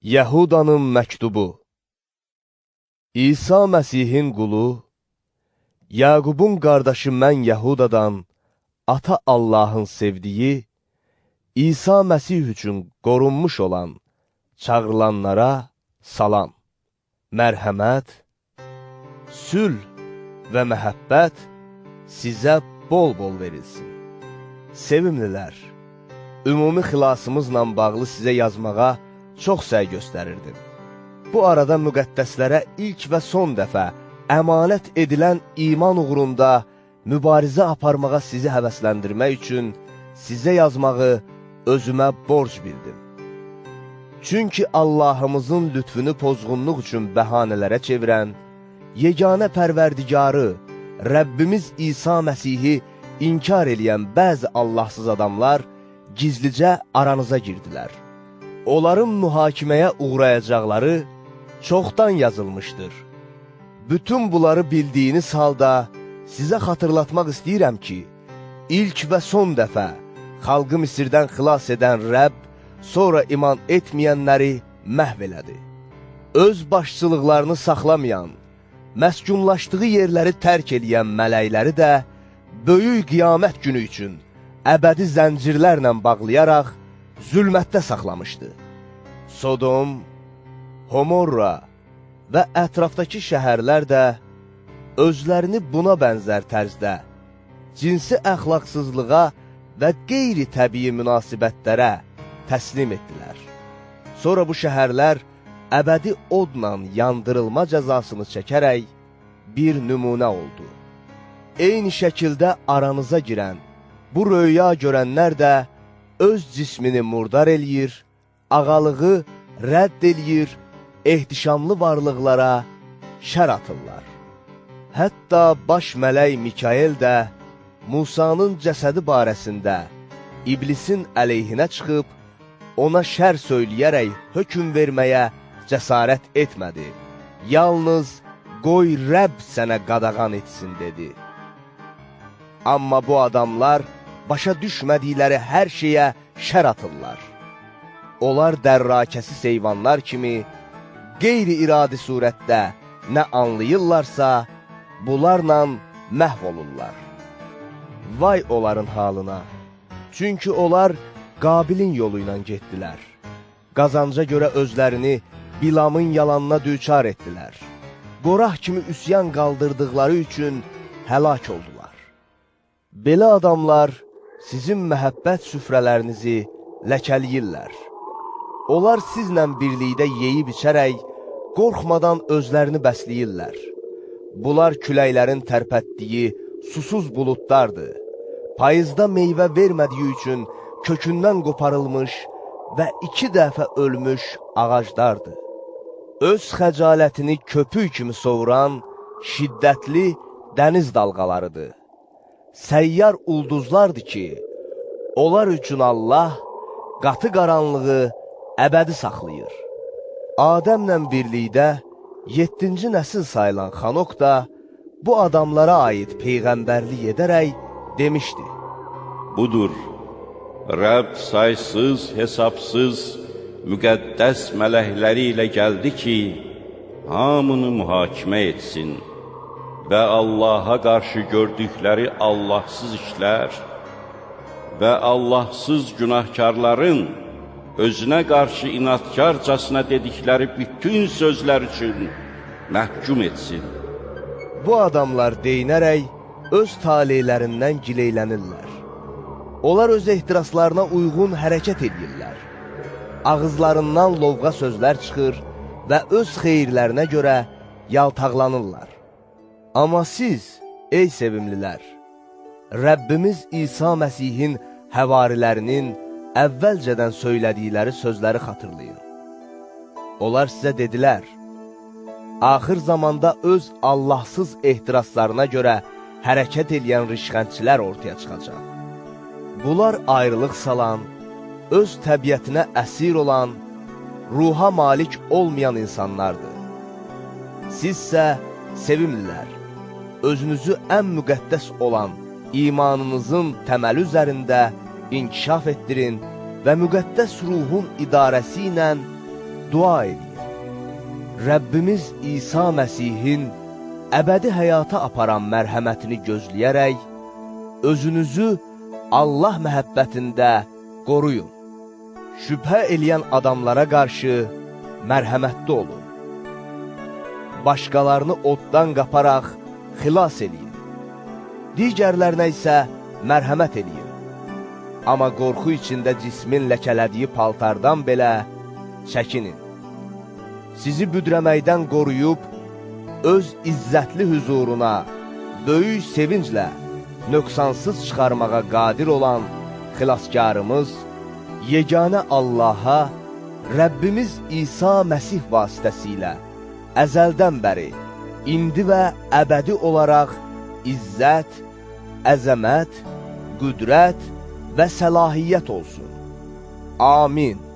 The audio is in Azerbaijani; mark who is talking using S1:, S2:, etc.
S1: Yəhudanın məktubu. İsa Məsihin qulu, Yaqubun qardaşı mən Yəhudadan, Ata Allahın sevdiyi, İsa Məsih üçün qorunmuş olan, çağrılanlara salam, mərhəmət, sülh və məhəbbət sizə bol-bol verilsin. Sevimlilər, ümumi xilasımızla bağlı sizə yazmağa çox səy göstərirdim. Bu arada müqəddəslərə ilk və son dəfə əmanət edilən iman uğrunda mübarizə aparmağa sizi həvəsləndirmək üçün sizə yazmağı özümə borc bildim. Çünki Allahımızın lütfünü pozğunluq üçün bəhanələrə çevirən, yeganə pərverdigarı, Rəbbimiz İsa Məsihi inkar eləyən bəzi Allahsız adamlar gizlicə aranıza girdilər. Onların mühakiməyə uğrayacaqları çoxdan yazılmışdır. Bütün bunları bildiyiniz halda sizə xatırlatmaq istəyirəm ki, ilk və son dəfə xalqı Misirdən xilas edən Rəbb, sonra iman etməyənləri məhv elədi. Öz başçılıqlarını saxlamayan, məskunlaşdığı yerləri tərk eləyən mələkləri də böyük qiyamət günü üçün əbədi zəncirlərlə bağlayaraq zülmətdə saxlamışdı. Sodom, Homorra və ətrafdakı şəhərlər də özlərini buna bənzər tərzdə cinsi əxlaqsızlığa və qeyri-təbii münasibətlərə təslim etdilər. Sonra bu şəhərlər əbədi odla yandırılma cəzasını çəkərək bir nümunə oldu. Eyni şəkildə aranıza girən bu röya görənlər də öz cismini murdar eləyir, ağalığı rədd eləyir, ehtişamlı varlıqlara şər atırlar. Hətta baş mələk Mikael də Musanın cəsədi barəsində iblisin əleyhinə çıxıb, ona şər söyləyərək hökm verməyə cəsarət etmədi. Yalnız qoy Rəbb sənə qadağan etsin, dedi. Amma bu adamlar başa düşmədikləri hər şeyə şər atırlar. Onlar dərrakəsi heyvanlar kimi qeyri-iradi surətdə nə anlayırlarsa, bunlarla məhv olurlar. Vay onların halına! Çünki onlar Qabilin yolu ilə getdilər. Qazanca görə özlərini Bilamın yalanına düçar etdilər. Qorah kimi üsyan qaldırdıqları üçün həlak oldular. Belə adamlar sizin məhəbbət süfrələrinizi ləkəliyirlər. Onlar sizlə birlikdə yeyib içərək, qorxmadan özlərini bəsləyirlər. Bunlar küləklərin tərpətdiyi susuz buludlardır. Payızda meyvə vermədiyi üçün kökündən qoparılmış və 2 dəfə ölmüş ağaclardır. Öz xəcalətini köpük kimi sovuran şiddətli dəniz dalğalarıdır. Səyyar ulduzlardır ki, onlar üçün Allah qatı qaranlığı əbədi saxlayır. Adəmlə birlikdə 7-ci nəsil sayılan Xanok da bu adamlara aid peyğəmbərlik edərək demişdi.
S2: Budur, Rəbb saysız, hesabsız, müqəddəs mələkləri ilə gəldi ki, hamını mühakimə etsin və Allaha qarşı gördükləri Allahsız işlər və Allahsız günahkarların özünə qarşı inatkarcasına dedikləri bütün sözlər üçün məhkum etsin.
S1: Bu adamlar deyinərək öz taleylərindən gileylənirlər. Onlar öz ehtiraslarına uyğun hərəkət edirlər. Ağızlarından lovğa sözlər çıxır və öz xeyirlərinə görə yaltaqlanırlar. Amma siz, ey sevimlilər, Rəbbimiz İsa Məsihin həvarilərinin əvvəlcədən söylədikləri sözləri xatırlayın. Onlar sizə dedilər, axır zamanda öz Allahsız ehtiraslarına görə hərəkət edən rişxəndçilər ortaya çıxacaq. Bunlar ayrılıq salan, öz təbiətinə əsir olan, ruha malik olmayan insanlardır. Sizsə, sevimlilər, özünüzü ən müqəddəs olan imanınızın təməli üzərində inkişaf etdirin və müqəddəs ruhun idarəsi ilə dua edin. Rəbbimiz İsa Məsihin əbədi həyata aparan mərhəmətini gözləyərək, özünüzü Allah məhəbbətində qoruyun. Şübhə eləyən adamlara qarşı mərhəmətli olun. Başqalarını oddan qaparaq xilas eləyin. Digərlərinə isə mərhəmət eləyin. Amma qorxu içində cismin ləkələdiyi paltardan belə çəkinin. Sizi büdrəməkdən qoruyub, öz izzətli huzuruna böyük sevinclə nöqsansız çıxarmağa qadir olan xilaskarımız, yeganə Allaha, Rəbbimiz İsa Məsih vasitəsilə əzəldən bəri, indi və əbədi olaraq izzət, əzəmət, qüdrət və səlahiyyət olsun. Amin.